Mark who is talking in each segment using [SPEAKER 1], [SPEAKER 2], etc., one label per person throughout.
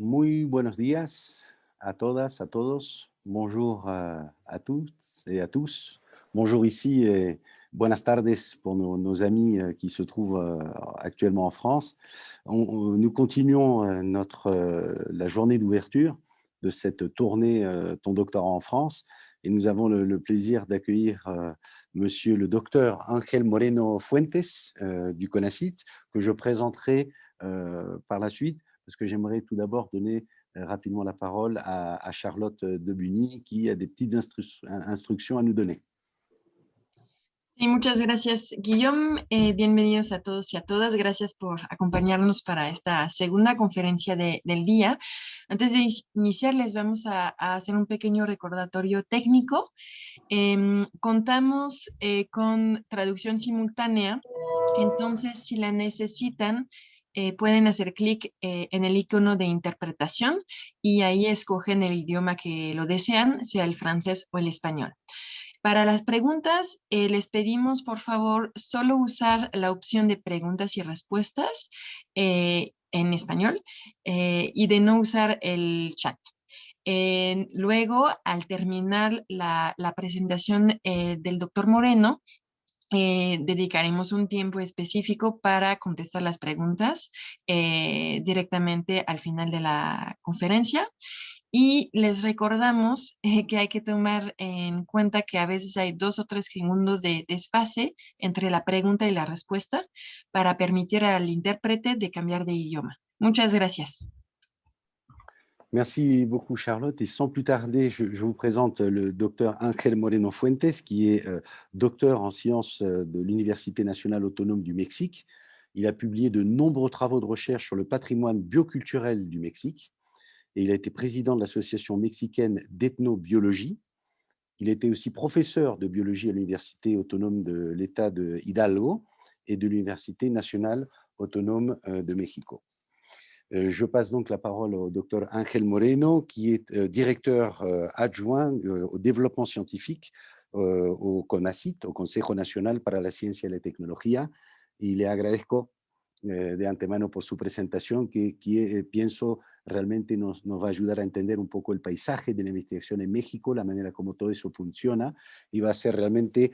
[SPEAKER 1] Muy buenos días a todas, a todos. Bonjour à toutes et à tous. Bonjour ici et buenas tardes pour nos amis qui se trouvent actuellement en France. Nous continuons la journée d'ouverture de cette tournée Ton doctorat en France et nous avons le plaisir d'accueillir monsieur le docteur Ángel Moreno Fuentes du CONACYT que je présenterai par la suite parce que j'aimerais tout d'abord donner rapidement la parole à Charlotte Debuny, qui a des petites instructions à nous donner.
[SPEAKER 2] Sí, muchas gracias, Guillaume. Bienvenidos a todos y a todas. Gracias por acompañarnos para esta segunda conferencia del día. Antes de iniciar, les vamos a hacer un pequeño recordatorio técnico. Contamos con traducción simultánea, entonces si la necesitan, pueden hacer clic en el icono de interpretación y ahí escogen el idioma que lo desean, sea el francés o el español. Para las preguntas, les pedimos, por favor, solo usar la opción de preguntas y respuestas en español y de no usar el chat. Luego, al terminar la presentación del doctor Moreno, dedicaremos un tiempo específico para contestar las preguntas directamente al final de la conferencia. Y les recordamos que hay que tomar en cuenta que a veces hay 2 o 3 segundos de desfase entre la pregunta y la respuesta para permitir al intérprete de cambiar de idioma. Muchas gracias.
[SPEAKER 1] Merci beaucoup Charlotte et sans plus tarder, je vous présente le docteur Ángel Moreno Fuentes qui est docteur en sciences de l'Université nationale autonome du Mexique. Il a publié de nombreux travaux de recherche sur le patrimoine bioculturel du Mexique et il a été président de l'association mexicaine d'ethnobiologie. Il était aussi professeur de biologie à l'Université autonome de l'État de Hidalgo et de l'Université nationale autonome de Mexico. Je passe donc la parole au docteur Ángel Moreno, qui est directeur adjoint au développement scientifique au CONACYT, au Consejo Nacional para la Ciencia y la Tecnología, y le agradezco de antemano por su presentación, que pienso realmente nos va a ayudar a entender un poco el paisaje de la investigación en México, la manera como todo eso funciona, y va a ser realmente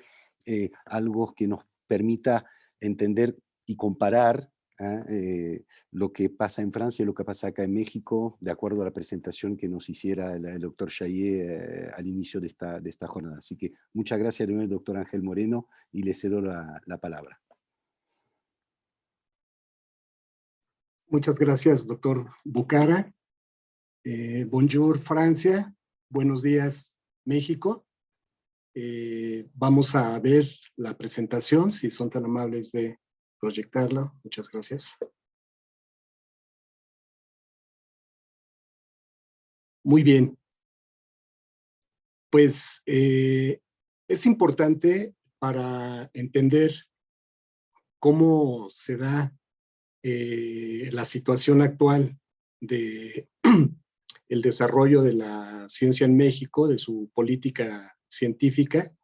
[SPEAKER 1] algo que nos permita entender y comparar lo que pasa en Francia y lo que pasa acá en México, de acuerdo a la presentación que nos hiciera el doctor Chayé al inicio de esta jornada. Así que muchas gracias de nuevo, doctor Ángel Moreno, y le cedo la palabra.
[SPEAKER 3] Muchas gracias, doctor Bucara. Bonjour, Francia. Buenos días, México. Vamos a ver la presentación, si son tan amables de proyectarla. Muchas gracias. Muy bien. Pues es importante para entender cómo se da la situación actual de el desarrollo de la ciencia en México, de su política científica,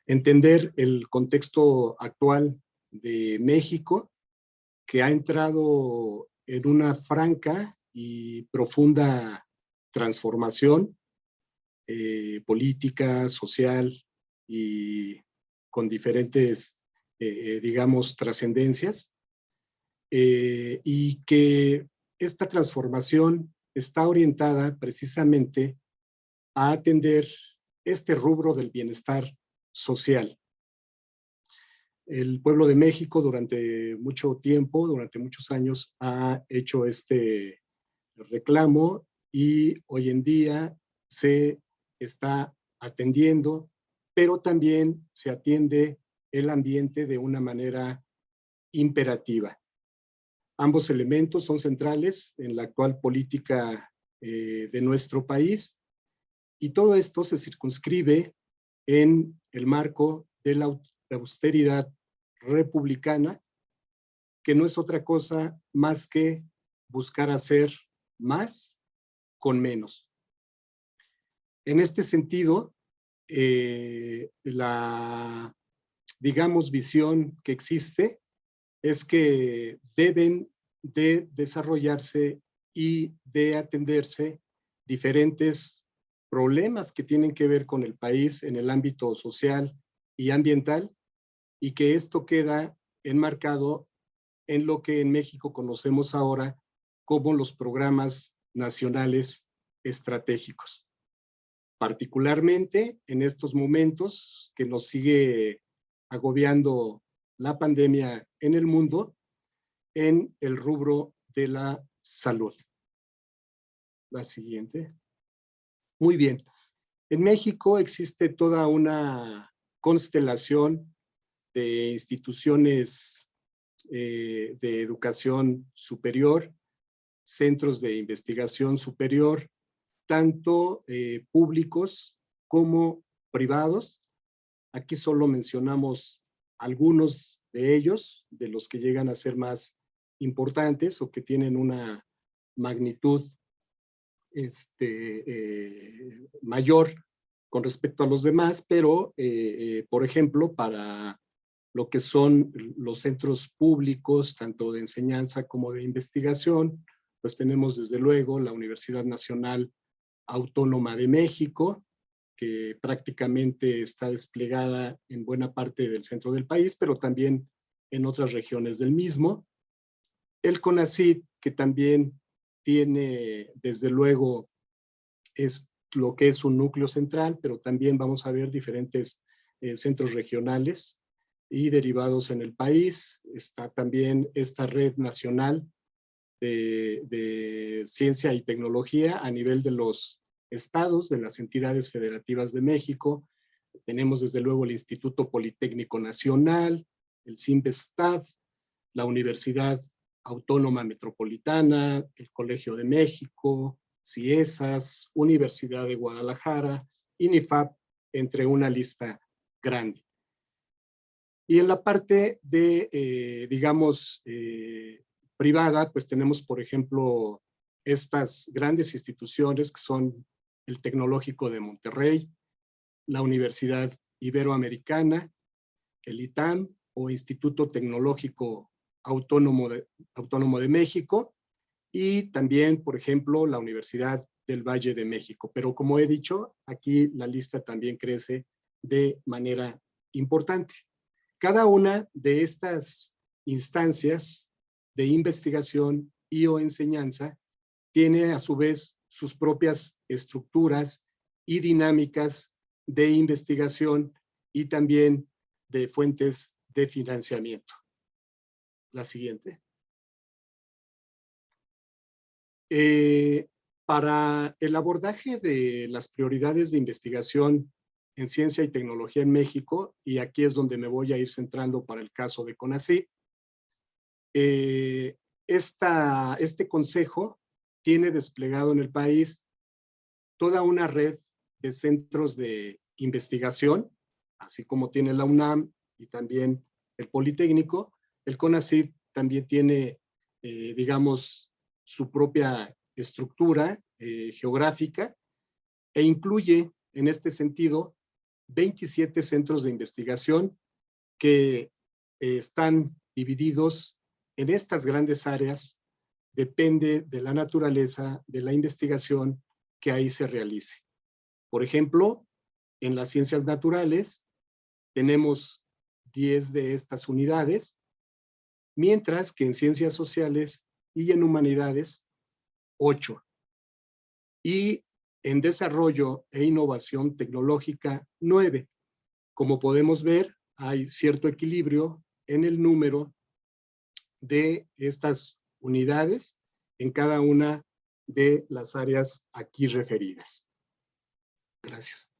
[SPEAKER 3] entender el contexto actual de México, que ha entrado en una franca y profunda transformación política, social y con diferentes, digamos, trascendencias, y que esta transformación está orientada precisamente a atender este rubro del bienestar social. El pueblo de México durante mucho tiempo, durante muchos años, ha hecho este reclamo y hoy en día se está atendiendo, pero también se atiende el ambiente de una manera imperativa. Ambos elementos son centrales en la actual política de nuestro país y todo esto se circunscribe en el marco de la austeridad republicana, que no es otra cosa más que buscar hacer más con menos. En este sentido, la, digamos, visión que existe es que deben de desarrollarse y de atenderse diferentes problemas que tienen que ver con el país en el ámbito social y ambiental, y que esto queda enmarcado en lo que en México conocemos ahora como los programas nacionales estratégicos. Particularmente en estos momentos que nos sigue agobiando la pandemia en el mundo, en el rubro de la salud. La siguiente. Muy bien. En México existe toda una constelación de instituciones de educación superior, centros de investigación superior, tanto públicos como privados. Aquí solo mencionamos algunos de ellos, de los que llegan a ser más importantes o que tienen una magnitud mayor con respecto a los demás, pero, por ejemplo, para lo que son los centros públicos, tanto de enseñanza como de investigación, pues tenemos desde luego la Universidad Nacional Autónoma de México, que prácticamente está desplegada en buena parte del centro del país, pero también en otras regiones del mismo. El CONACYT, que también tiene, desde luego, es lo que es un núcleo central, pero también vamos a ver diferentes centros regionales y derivados en el país. Está también esta red nacional de ciencia y tecnología a nivel de los estados, de las entidades federativas de México. Tenemos desde luego el Instituto Politécnico Nacional, el CIMBESTAB, la Universidad Autónoma Metropolitana, el Colegio de México, CIESAS, Universidad de Guadalajara, INIFAP, entre una lista grande. Y en la parte de, digamos, privada, pues tenemos, por ejemplo, estas grandes instituciones que son el Tecnológico de Monterrey, la Universidad Iberoamericana, el ITAM o Instituto Tecnológico Autónomo de México, y también, por ejemplo, la Universidad del Valle de México. Pero como he dicho, aquí la lista también crece de manera importante. Cada una de estas instancias de investigación y o enseñanza tiene a su vez sus propias estructuras y dinámicas de investigación y también de fuentes de financiamiento. La siguiente. Para el abordaje de las prioridades de investigación en ciencia y tecnología en México, y aquí es donde me voy a ir centrando para el caso de CONACYT, este consejo tiene desplegado en el país toda una red de centros de investigación, así como tiene la UNAM y también el Politécnico. El CONACYT también tiene, digamos, su propia estructura geográfica e incluye en este sentido 27 centros de investigación que están divididos en estas grandes áreas. Depende de la naturaleza de la investigación que ahí se realice. Por ejemplo, en las ciencias naturales tenemos 10 de estas unidades, mientras que en ciencias sociales y en humanidades 8. Y en desarrollo e innovación tecnológica 9. Como podemos ver, hay cierto equilibrio en el número de estas unidades en cada una de las áreas aquí referidas. Gracias.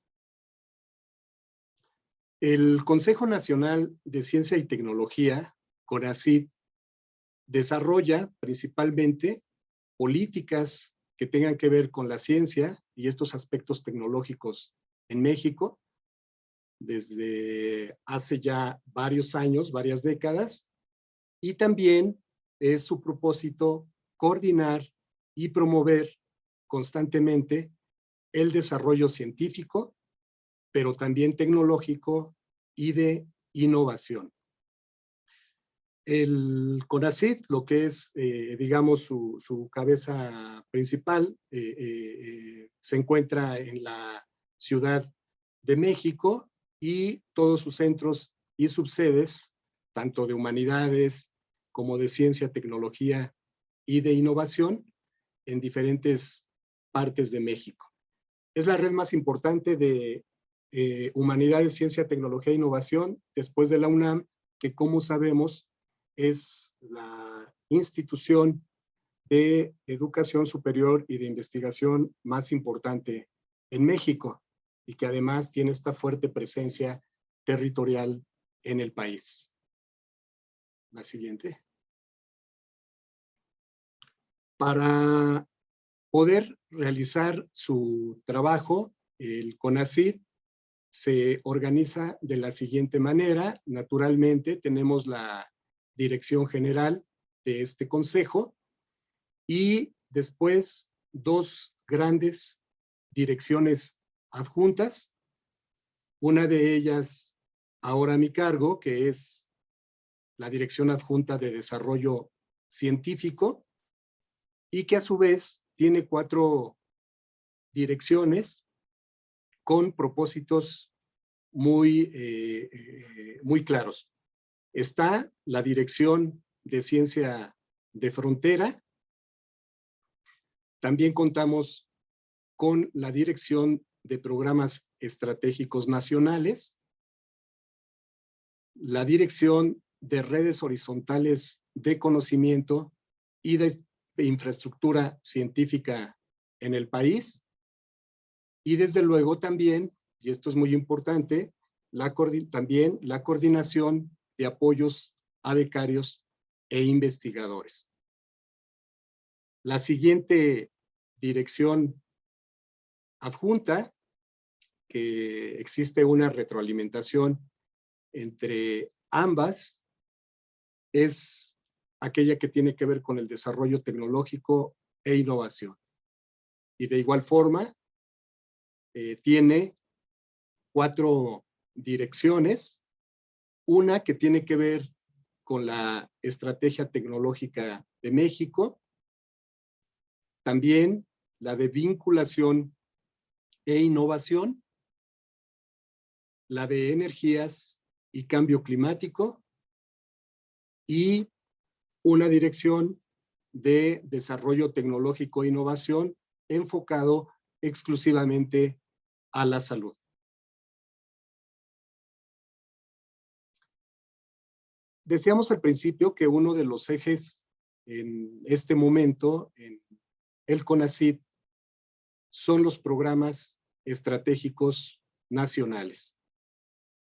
[SPEAKER 3] El Consejo Nacional de Ciencia y Tecnología, CONACYT, desarrolla principalmente políticas que tengan que ver con la ciencia y estos aspectos tecnológicos en México desde hace ya varios años, varias décadas, y también es su propósito coordinar y promover constantemente el desarrollo científico, pero también tecnológico y de innovación. El CONACYT, lo que es, digamos, su cabeza principal, se encuentra en la Ciudad de México y todos sus centros y subsedes, tanto de humanidades como de ciencia, tecnología y de innovación, en diferentes partes de México. Es la red más importante de humanidades, ciencia, tecnología e innovación después de la UNAM, que, como sabemos, es la institución de educación superior y de investigación más importante en México y que además tiene esta fuerte presencia territorial en el país. La siguiente. Para poder realizar su trabajo, el CONACYT se organiza de la siguiente manera. Naturalmente, tenemos la dirección general de este consejo y después dos grandes direcciones adjuntas. Una de ellas ahora a mi cargo, que es la Dirección Adjunta de Desarrollo Científico, y que a su vez tiene 4 direcciones con propósitos muy claros. Está la Dirección de Ciencia de Frontera. También contamos con la Dirección de Programas Estratégicos Nacionales, la Dirección de Redes Horizontales de Conocimiento y de Infraestructura Científica en el país, y desde luego también, y esto es muy importante, también la coordinación de apoyos a becarios e investigadores. La siguiente dirección adjunta, que existe una retroalimentación entre ambas, es aquella que tiene que ver con el desarrollo tecnológico e innovación. Y de igual forma, tiene 4 direcciones, una que tiene que ver con la Estrategia Tecnológica de México, también la de Vinculación e Innovación, la de Energías y Cambio Climático, y una dirección de Desarrollo Tecnológico e Innovación enfocado exclusivamente a la salud. Decíamos al principio que uno de los ejes en este momento en el CONACYT son los programas estratégicos nacionales.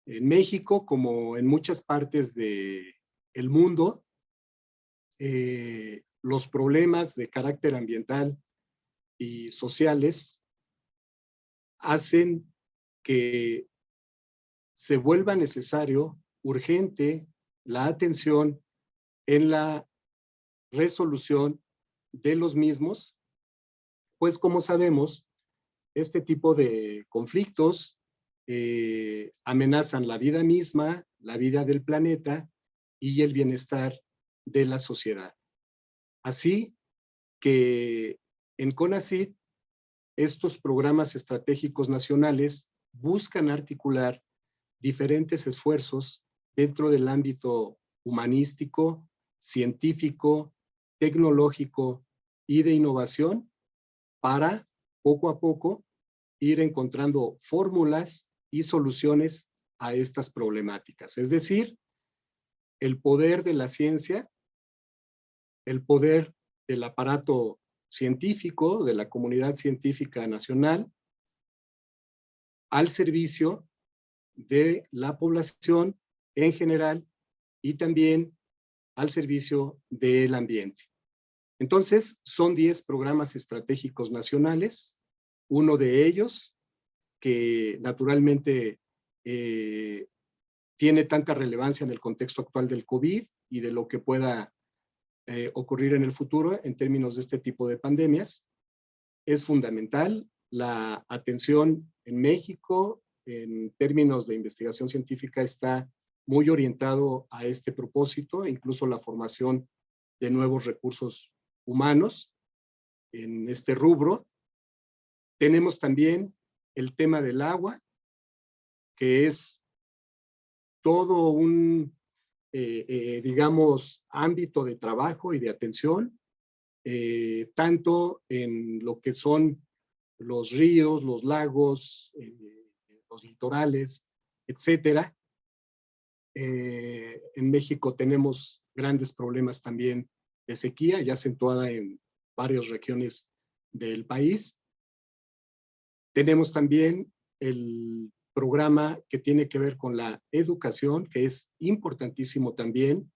[SPEAKER 3] En México, como en muchas partes del mundo, los problemas de carácter ambiental y sociales hacen que se vuelva necesario, urgente, la atención en la resolución de los mismos, pues como sabemos, este tipo de conflictos amenazan la vida misma, la vida del planeta y el bienestar de la sociedad. Así que en CONACYT, estos programas estratégicos nacionales buscan articular diferentes esfuerzos dentro del ámbito humanístico, científico, tecnológico y de innovación para, poco a poco, ir encontrando fórmulas y soluciones a estas problemáticas. Es decir, el poder de la ciencia, el poder del aparato científico, de la comunidad científica nacional, al servicio de la población en general y también al servicio del ambiente. Entonces, son 10 programas estratégicos nacionales, uno de ellos que naturalmente tiene tanta relevancia en el contexto actual del COVID y de lo que pueda ocurrir en el futuro en términos de este tipo de pandemias. Es fundamental la atención en México en términos de investigación científica está muy orientado a este propósito, incluso la formación de nuevos recursos humanos en este rubro. Tenemos también el tema del agua, que es todo un, digamos, ámbito de trabajo y de atención, tanto en lo que son los ríos, los lagos, los litorales, etcétera. En México tenemos grandes problemas también de sequía, ya acentuada en varias regiones del país. Tenemos también el programa que tiene que ver con la educación, que es importantísimo también,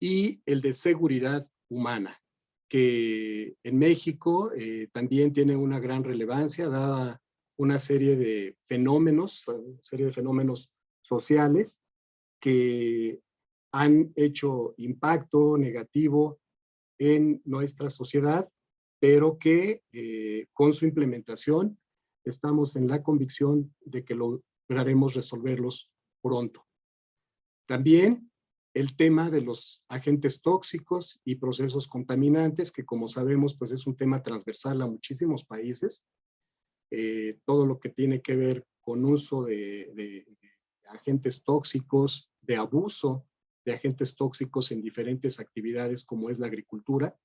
[SPEAKER 3] y el de seguridad humana, que en México también tiene una gran relevancia, dada una serie de fenómenos sociales que han hecho impacto negativo en nuestra sociedad, pero que con su implementación estamos en la convicción de que lograremos resolverlos pronto. También el tema de los agentes tóxicos y procesos contaminantes, que como sabemos, pues es un tema transversal a muchísimos países. Todo lo que tiene que ver con uso de agentes tóxicos, de abuso de agentes tóxicos en diferentes actividades como es la agricultura,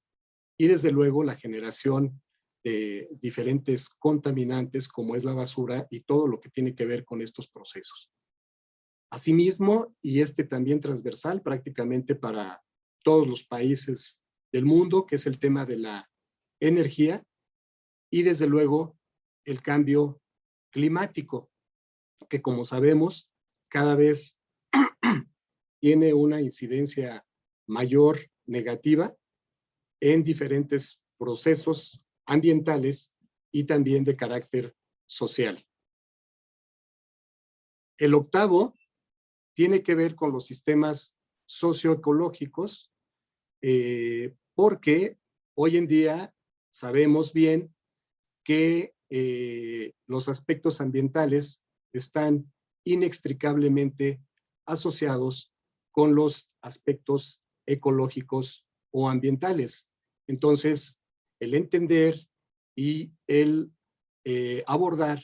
[SPEAKER 3] y desde luego la generación de diferentes contaminantes como es la basura y todo lo que tiene que ver con estos procesos. Asimismo, y también transversal prácticamente para todos los países del mundo, que es el tema de la energía y desde luego el cambio climático, que como sabemos cada vez tiene una incidencia mayor negativa en diferentes procesos ambientales y también de carácter social. El octavo tiene que ver con los sistemas socioecológicos, porque hoy en día sabemos bien que los aspectos ambientales están inextricablemente asociados con los aspectos ecológicos o ambientales. Entonces, el entender y el abordar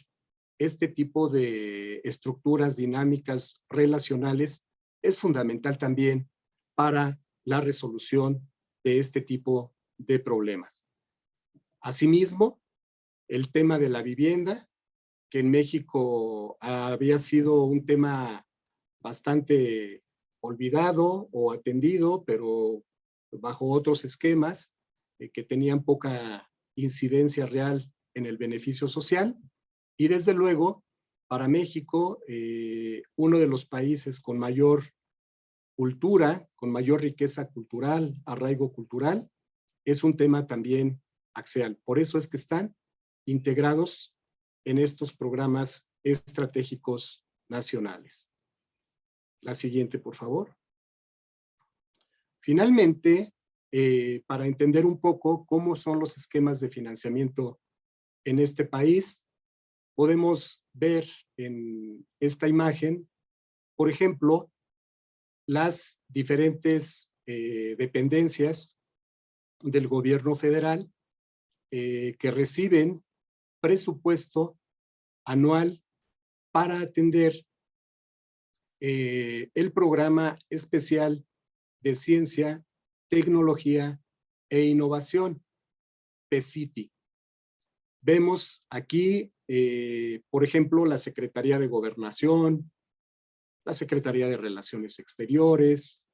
[SPEAKER 3] este tipo de estructuras dinámicas relacionales es fundamental también para la resolución de este tipo de problemas. Asimismo, el tema de la vivienda, que en México había sido un tema bastante olvidado o atendido, pero bajo otros esquemas que tenían poca incidencia real en el beneficio social. Y desde luego, para México, uno de los países con mayor cultura, con mayor riqueza cultural, arraigo cultural, es un tema también axial. Por eso es que están integrados en estos programas estratégicos nacionales. La siguiente, por favor. Finalmente, para entender un poco cómo son los esquemas de financiamiento en este país, podemos ver en esta imagen, por ejemplo, las diferentes dependencias del gobierno federal que reciben presupuesto anual para atender el programa especial de ciencia, tecnología e innovación, PCITI. Vemos aquí, por ejemplo, la Secretaría de Gobernación, la Secretaría de Relaciones Exteriores,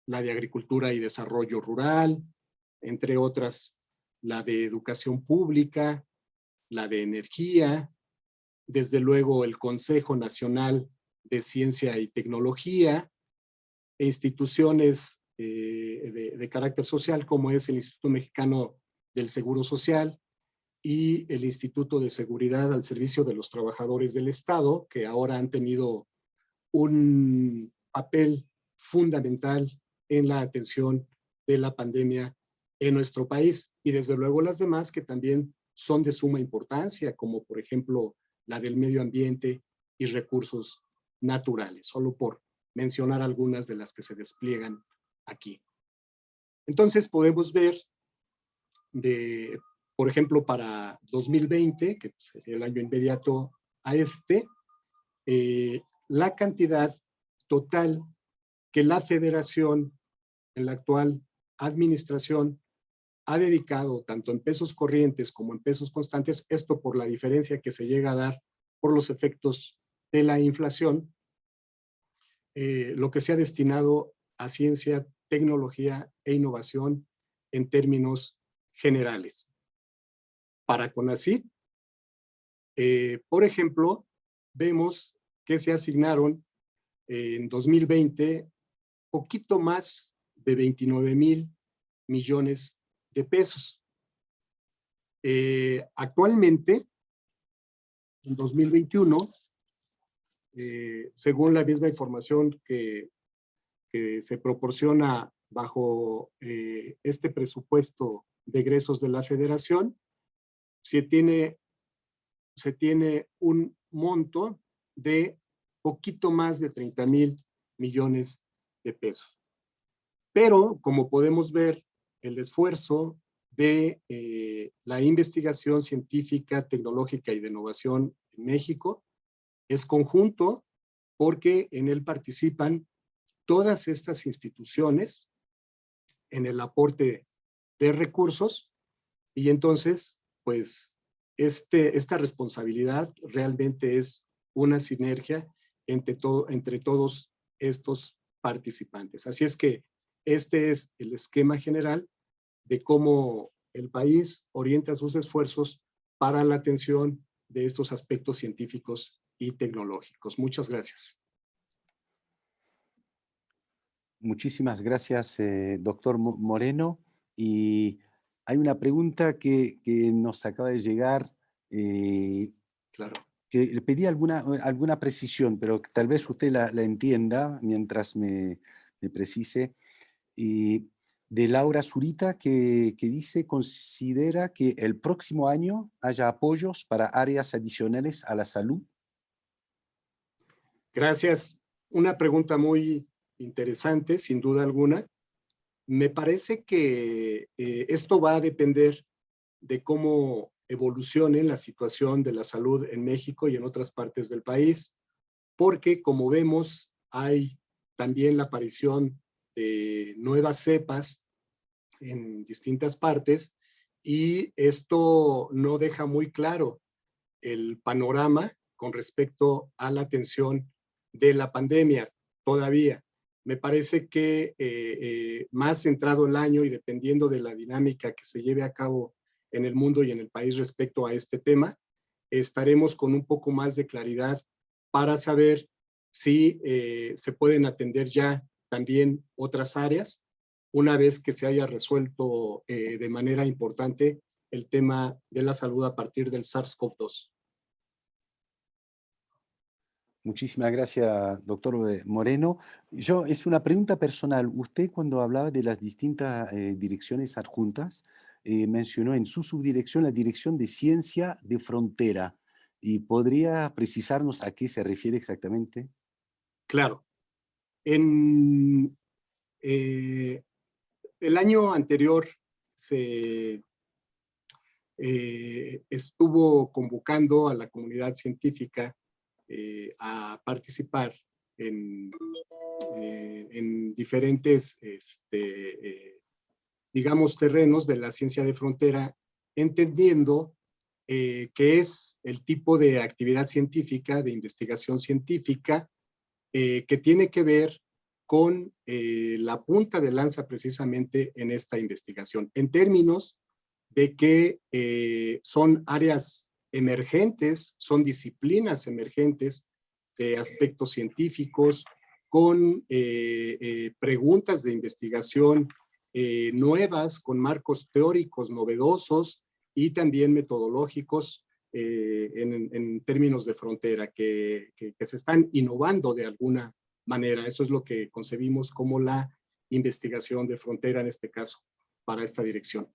[SPEAKER 3] la de Agricultura y Desarrollo Rural, entre otras, la de Educación Pública, la de Energía, desde luego el Consejo Nacional de Ciencia y Tecnología, e instituciones de carácter social como es el Instituto Mexicano del Seguro Social y el Instituto de Seguridad al Servicio de los Trabajadores del Estado, que ahora han tenido un papel fundamental en la atención de la pandemia en nuestro país, y desde luego las demás que también son de suma importancia, como por ejemplo la del medio ambiente y recursos naturales, solo por mencionar algunas de las que se despliegan aquí. Entonces podemos ver, por ejemplo, para 2020, que sería el año inmediato a la cantidad total que la federación en la actual administración ha dedicado tanto en pesos corrientes como en pesos constantes, esto por la diferencia que se llega a dar por los efectos de la inflación, lo que se ha destinado a ciencia, tecnología e innovación en términos generales. Para CONACYT, por ejemplo, vemos que se asignaron en 2020 poquito más de 29,000 millones de pesos. Actualmente, en 2021, según la misma información que se proporciona bajo este presupuesto de egresos de la Federación, se tiene un monto de poquito más de 30,000 millones de pesos. Pero, como podemos ver, el esfuerzo de la investigación científica, tecnológica y de innovación en México es conjunto, porque en él participan todas estas instituciones en el aporte de recursos, y entonces, pues, esta responsabilidad realmente es una sinergia entre todos estos participantes. Así es que este es el esquema general de cómo el país orienta sus esfuerzos para la atención de estos aspectos científicos y tecnológicos. Muchas gracias.
[SPEAKER 1] Muchísimas gracias, doctor Moreno. Y hay una pregunta que nos acaba de llegar,
[SPEAKER 3] Claro.
[SPEAKER 1] que le pedí alguna precisión, pero tal vez usted la entienda mientras me precise. Y de Laura Zurita, que dice, considera que el próximo año haya apoyos para áreas adicionales a la salud.
[SPEAKER 3] Gracias. Una pregunta muy interesante, sin duda alguna. Me parece que esto va a depender de cómo evolucione la situación de la salud en México y en otras partes del país, porque, como vemos, hay también la aparición de nuevas cepas en distintas partes, y esto no deja muy claro el panorama con respecto a la atención de la pandemia todavía. Me parece que más centrado el año y dependiendo de la dinámica que se lleve a cabo en el mundo y en el país respecto a este tema, estaremos con un poco más de claridad para saber si se pueden atender ya también otras áreas, una vez que se haya resuelto de manera importante el tema de la salud a partir del SARS-CoV-2.
[SPEAKER 1] Muchísimas gracias, doctor Moreno. Es una pregunta personal. Usted, cuando hablaba de las distintas direcciones adjuntas, mencionó en su subdirección la Dirección de Ciencia de Frontera. ¿Y podría precisarnos a qué se refiere exactamente?
[SPEAKER 3] Claro. En el año anterior se estuvo convocando a la comunidad científica a participar en diferentes, digamos, terrenos de la ciencia de frontera, entendiendo que es el tipo de actividad científica, de investigación científica, que tiene que ver con la punta de lanza precisamente en esta investigación, en términos de que son áreas emergentes, son disciplinas emergentes de aspectos científicos, con preguntas de investigación nuevas, con marcos teóricos novedosos y también metodológicos en términos de frontera, que se están innovando de alguna manera. Eso es lo que concebimos como la investigación de frontera, en este caso, para esta dirección.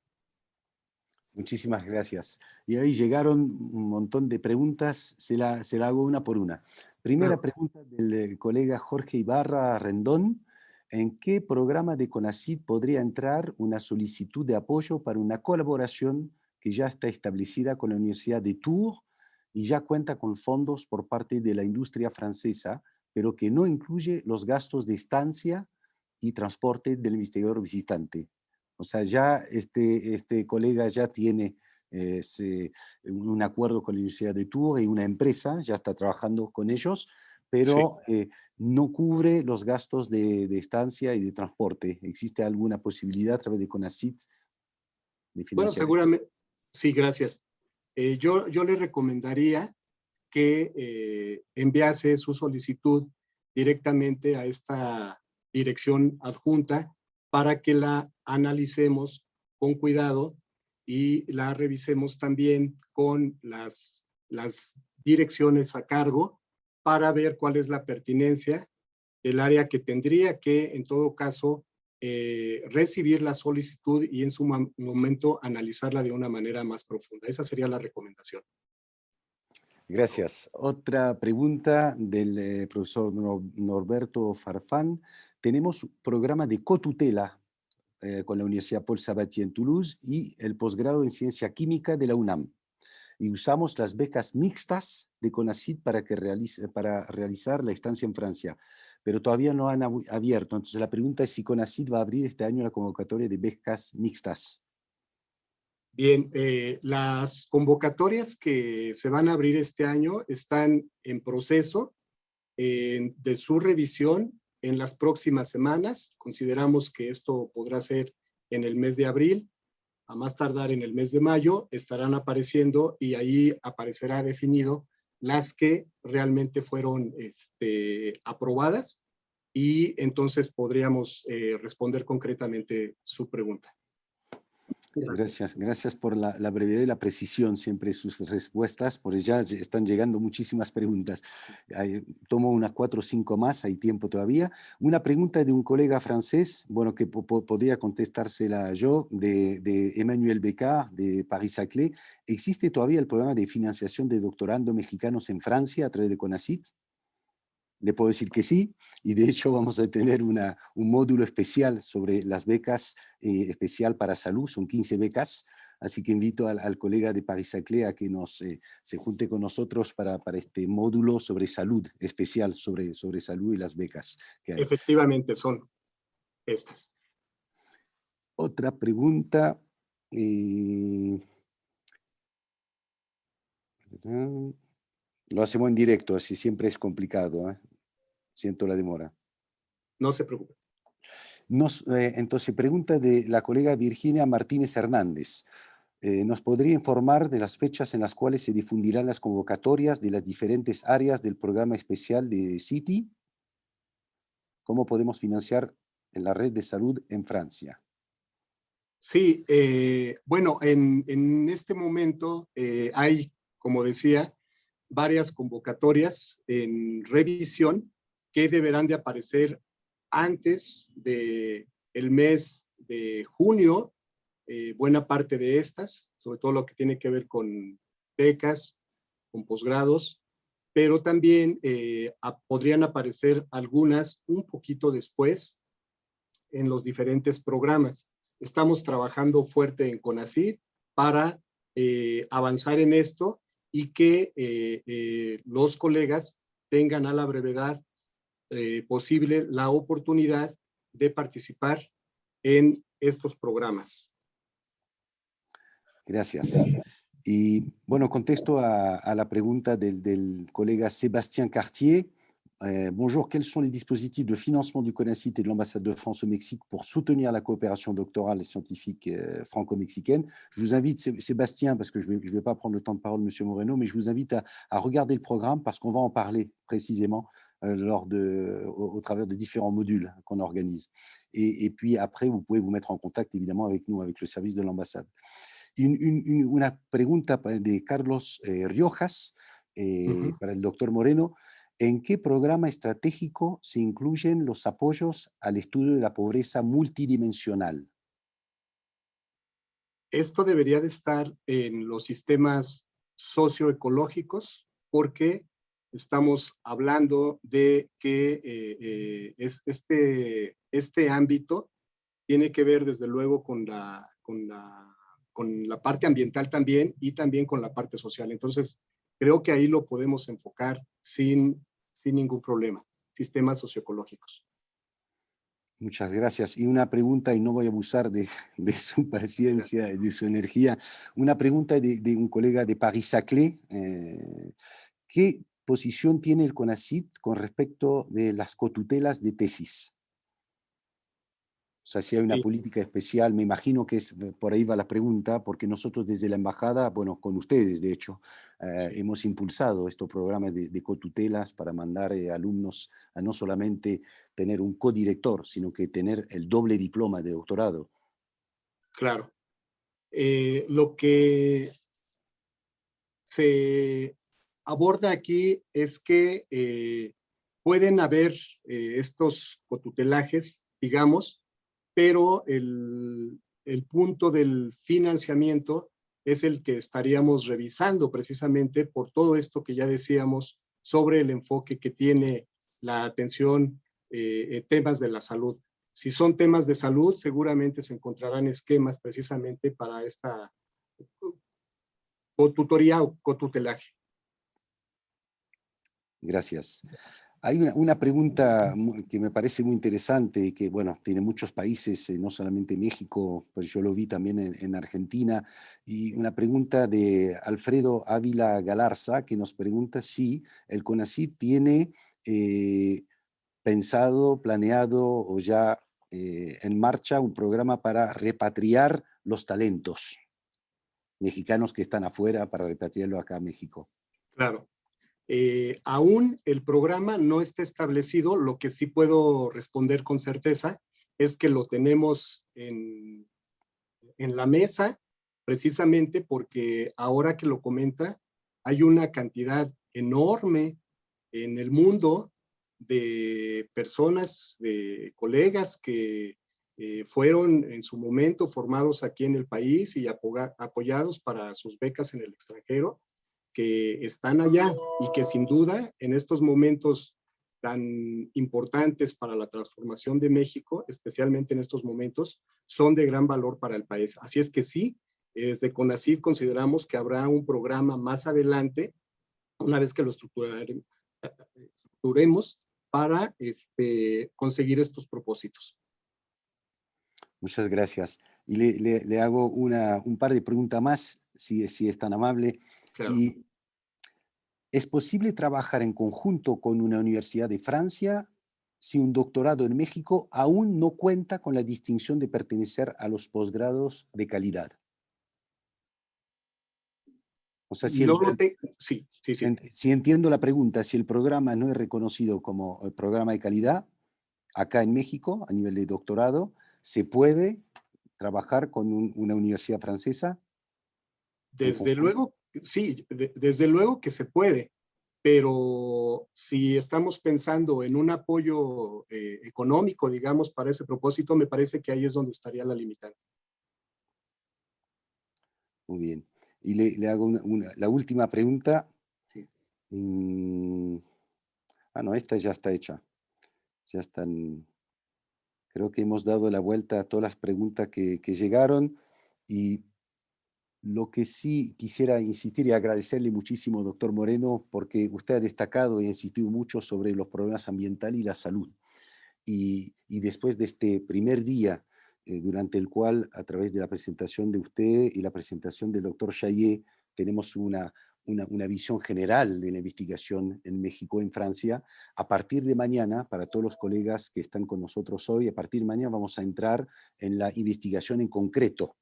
[SPEAKER 1] Muchísimas gracias. Y ahí llegaron un montón de preguntas, se la hago una por una. Primera
[SPEAKER 3] Claro.
[SPEAKER 1] pregunta del colega Jorge Ibarra Rendón. ¿En qué programa de CONACYT podría entrar una solicitud de apoyo para una colaboración que ya está establecida con la Universidad de Tours y ya cuenta con fondos por parte de la industria francesa, pero que no incluye los gastos de estancia y transporte del investigador visitante? O sea, ya este colega ya tiene un acuerdo con la Universidad de Tours y una empresa, ya está trabajando con ellos,
[SPEAKER 3] Sí.
[SPEAKER 1] pero no cubre los gastos de estancia y de transporte. ¿Existe alguna posibilidad a través de CONACYT de
[SPEAKER 3] Bueno,
[SPEAKER 1] financiar esto?
[SPEAKER 3] seguramente, sí, gracias. Yo le recomendaría que enviase su solicitud directamente a esta dirección adjunta para que la analicemos con cuidado y la revisemos también con las direcciones a cargo para ver cuál es la pertinencia del área que tendría que, en todo caso, recibir la solicitud y en su momento analizarla de una manera más profunda. Esa sería la recomendación.
[SPEAKER 1] Gracias. Otra pregunta del profesor Norberto Farfán. Tenemos un programa de cotutela con la Universidad Paul Sabatier en Toulouse y el posgrado en Ciencia Química de la UNAM. Y usamos las becas mixtas de CONACYT para realizar la estancia en Francia, pero todavía no han abierto. Entonces la pregunta es si CONACYT va a abrir este año la convocatoria de becas mixtas.
[SPEAKER 3] Bien, las convocatorias que se van a abrir este año están en proceso de su revisión en las próximas semanas. Consideramos que esto podrá ser en el mes de abril, a más tardar en el mes de mayo, estarán apareciendo y ahí aparecerá definido las que realmente fueron aprobadas y entonces podríamos responder concretamente su pregunta.
[SPEAKER 1] Gracias, gracias por la brevedad y la precisión siempre sus respuestas, porque ya están llegando muchísimas preguntas. Tomo unas 4 o 5 más, hay tiempo todavía. Una pregunta de un colega francés, bueno, que podría contestársela yo, de Emmanuel Becard, de Paris-Saclay. ¿Existe todavía el programa de financiación de doctorando mexicanos en Francia a través de CONACYT? Le puedo decir que sí, y de hecho vamos a tener un módulo especial sobre las becas especial para salud, son 15 becas, así que invito al colega de Paris-Saclay a que se junte con nosotros para este módulo sobre salud, especial sobre salud y las becas que hay.
[SPEAKER 3] Efectivamente son estas.
[SPEAKER 1] Otra pregunta. Lo hacemos en directo, así siempre es complicado, ¿eh? Siento la demora.
[SPEAKER 3] No se preocupe.
[SPEAKER 1] Entonces, pregunta de la colega Virginia Martínez Hernández. ¿Nos podría informar de las fechas en las cuales se difundirán las convocatorias de las diferentes áreas del programa especial de CITI? ¿Cómo podemos financiar en la red de salud en Francia?
[SPEAKER 3] Sí, bueno, en este momento hay, como decía, varias convocatorias en revisión que deberán de aparecer antes del mes de junio, buena parte de estas, sobre todo lo que tiene que ver con becas, con posgrados, pero también podrían aparecer algunas un poquito después en los diferentes programas. Estamos trabajando fuerte en CONACYT para avanzar en esto y que los colegas tengan a la brevedad posible la oportunidad de participar en estos programas.
[SPEAKER 1] Gracias. Y bueno, contesto a la pregunta del colega Sébastien Cartier. Bonjour, quels sont les dispositifs de financement du CONACYT et de l'ambassade de France au Mexique pour soutenir la coopération doctorale et scientifique franco-mexicaine? Je vous invite, Sébastien, parce que je vais pas prendre le temps de parole de M. Moreno, mais je vous invite à regarder le programme parce qu'on va en parler précisément au travers des différents modules qu'on organise. Et puis après, vous pouvez vous mettre en contact évidemment avec nous, avec le service de l'ambassade. Una pregunta de Carlos Riojas para el doctor Moreno. ¿En qué programa estratégico se incluyen los apoyos al estudio de la pobreza multidimensional?
[SPEAKER 3] Esto debería de estar en los sistemas socioecológicos porque estamos hablando de que este ámbito tiene que ver desde luego con la parte ambiental también y también con la parte social. Entonces, creo que ahí lo podemos enfocar sin ningún problema, sistemas socioecológicos.
[SPEAKER 1] Muchas gracias. Y una pregunta, y no voy a abusar de su paciencia y de su energía, una pregunta de un colega de Paris-Saclay. ¿Qué posición tiene el CONACYT con respecto de las cotutelas de tesis? O sea, si hay una
[SPEAKER 3] Sí,
[SPEAKER 1] política especial, me imagino que por ahí va la pregunta, porque nosotros desde la embajada, bueno, con ustedes de hecho,
[SPEAKER 3] sí.
[SPEAKER 1] hemos impulsado estos programas de cotutelas para mandar alumnos a no solamente tener un codirector, sino que tener el doble diploma de doctorado.
[SPEAKER 3] Claro. Lo que se aborda aquí es que pueden haber estos cotutelajes, digamos, pero el punto del financiamiento es el que estaríamos revisando precisamente por todo esto que ya decíamos sobre el enfoque que tiene la atención temas de la salud. Si son temas de salud, seguramente se encontrarán esquemas precisamente para esta cotutoría o cotutelaje.
[SPEAKER 1] Gracias. Hay una pregunta que me parece muy interesante y que, bueno, tiene muchos países, no solamente México, pero yo lo vi también en Argentina, y una pregunta de Alfredo Ávila Galarza, que nos pregunta si el CONACYT tiene pensado, planeado o ya en marcha un programa para repatriar los talentos mexicanos que están afuera para repatriarlo acá a México.
[SPEAKER 3] Claro. Aún el programa no está establecido, lo que sí puedo responder con certeza es que lo tenemos en la mesa, precisamente porque ahora que lo comenta, hay una cantidad enorme en el mundo de personas, de colegas que fueron en su momento formados aquí en el país y apoyados para sus becas en el extranjero, que están allá y que sin duda en estos momentos tan importantes para la transformación de México, especialmente en estos momentos, son de gran valor para el país. Así es que sí, desde CONACYT consideramos que habrá un programa más adelante, una vez que lo estructuremos para conseguir estos propósitos.
[SPEAKER 1] Muchas gracias. Y le hago un par de preguntas más, si es tan amable.
[SPEAKER 3] Claro.
[SPEAKER 1] Y ¿es posible trabajar en conjunto con una universidad de Francia si un doctorado en México aún no cuenta con la distinción de pertenecer a los posgrados de calidad? O sea,
[SPEAKER 3] No lo te... Sí.
[SPEAKER 1] si entiendo la pregunta, si el programa no es reconocido como programa de calidad, acá en México, a nivel de doctorado, ¿se puede trabajar con una universidad francesa?
[SPEAKER 3] Desde luego, sí, desde luego que se puede, pero si estamos pensando en un apoyo económico, digamos, para ese propósito, me parece que ahí es donde estaría la limitante.
[SPEAKER 1] Muy bien. Y le hago la última pregunta.
[SPEAKER 3] Sí.
[SPEAKER 1] No, esta ya está hecha. Ya están. Creo que hemos dado la vuelta a todas las preguntas que llegaron. Y lo que sí quisiera insistir y agradecerle muchísimo, doctor Moreno, porque usted ha destacado y insistido mucho sobre los problemas ambientales y la salud. Y después de este primer día, durante el cual, a través de la presentación de usted y la presentación del doctor Chayet, tenemos una visión general de la investigación en México, en Francia. A partir de mañana, para todos los colegas que están con nosotros hoy, a partir de mañana vamos a entrar en la investigación en concreto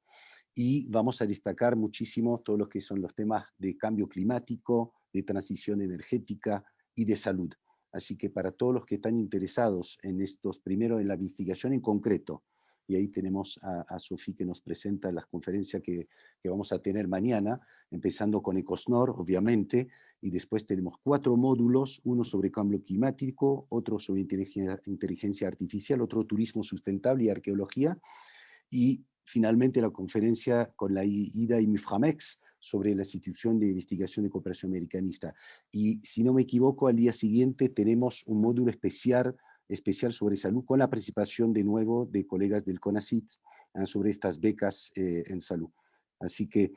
[SPEAKER 1] y vamos a destacar muchísimo todo lo que son los temas de cambio climático, de transición energética y de salud. Así que para todos los que están interesados en estos, primero en la investigación en concreto, y ahí tenemos a Sofía que nos presenta las conferencias que vamos a tener mañana, empezando con Ecosnor, obviamente, y después tenemos 4 módulos, uno sobre cambio climático, otro sobre inteligencia artificial, otro turismo sustentable y arqueología, y finalmente la conferencia con la IDA y MIFRAMEX sobre la institución de investigación de cooperación americanista. Y si no me equivoco, al día siguiente tenemos un módulo especial sobre salud con la participación de nuevo de colegas del CONACYT sobre estas becas en salud. Así que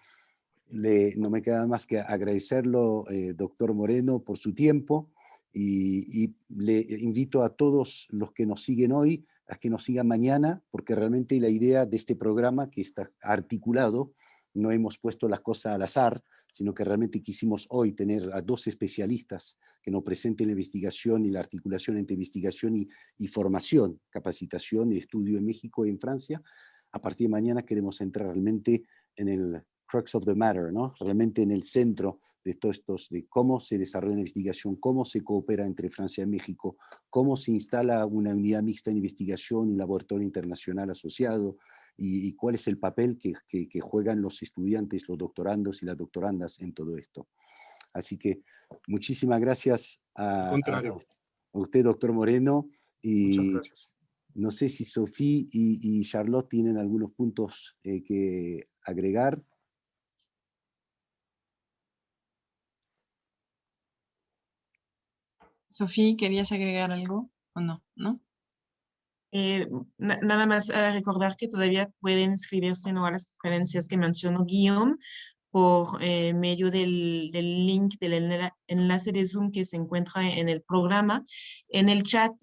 [SPEAKER 1] no me queda más que agradecerlo, doctor Moreno, por su tiempo y le invito a todos los que nos siguen hoy a que nos sigan mañana, porque realmente la idea de este programa que está articulado, no hemos puesto las cosas al azar, sino que realmente quisimos hoy tener a 2 especialistas que nos presenten la investigación y la articulación entre investigación y formación, capacitación y estudio en México y en Francia. A partir de mañana queremos entrar realmente en el crux of the matter, ¿no? Realmente en el centro de todos estos, de cómo se desarrolla la investigación, cómo se coopera entre Francia y México, cómo se instala una unidad mixta en investigación, un laboratorio internacional asociado, y cuál es el papel que juegan los estudiantes, los doctorandos y las doctorandas en todo esto. Así que muchísimas gracias a usted, doctor Moreno,
[SPEAKER 3] Muchas
[SPEAKER 1] y
[SPEAKER 3] gracias.
[SPEAKER 1] no sé si Sofía y Charlotte tienen algunos puntos que agregar.
[SPEAKER 2] Sofía, ¿querías agregar algo o no? ¿No?
[SPEAKER 4] Nada más recordar que todavía pueden inscribirse, ¿no?, a las conferencias que mencionó Guillaume por medio del link, del enlace de Zoom que se encuentra en el programa. En el chat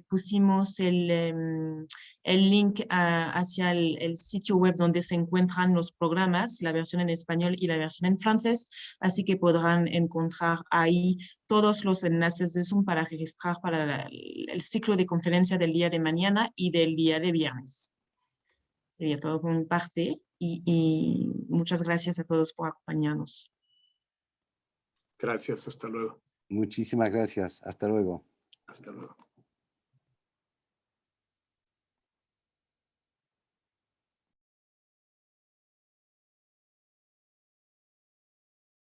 [SPEAKER 4] pusimos el link hacia el sitio web donde se encuentran los programas, la versión en español y la versión en francés, así que podrán encontrar ahí todos los enlaces de Zoom para registrar para el ciclo de conferencia del día de mañana y del día de viernes. Sería todo por mi parte y muchas gracias a todos por acompañarnos.
[SPEAKER 3] Gracias, hasta luego.
[SPEAKER 1] Muchísimas gracias. Hasta luego.
[SPEAKER 3] Hasta luego.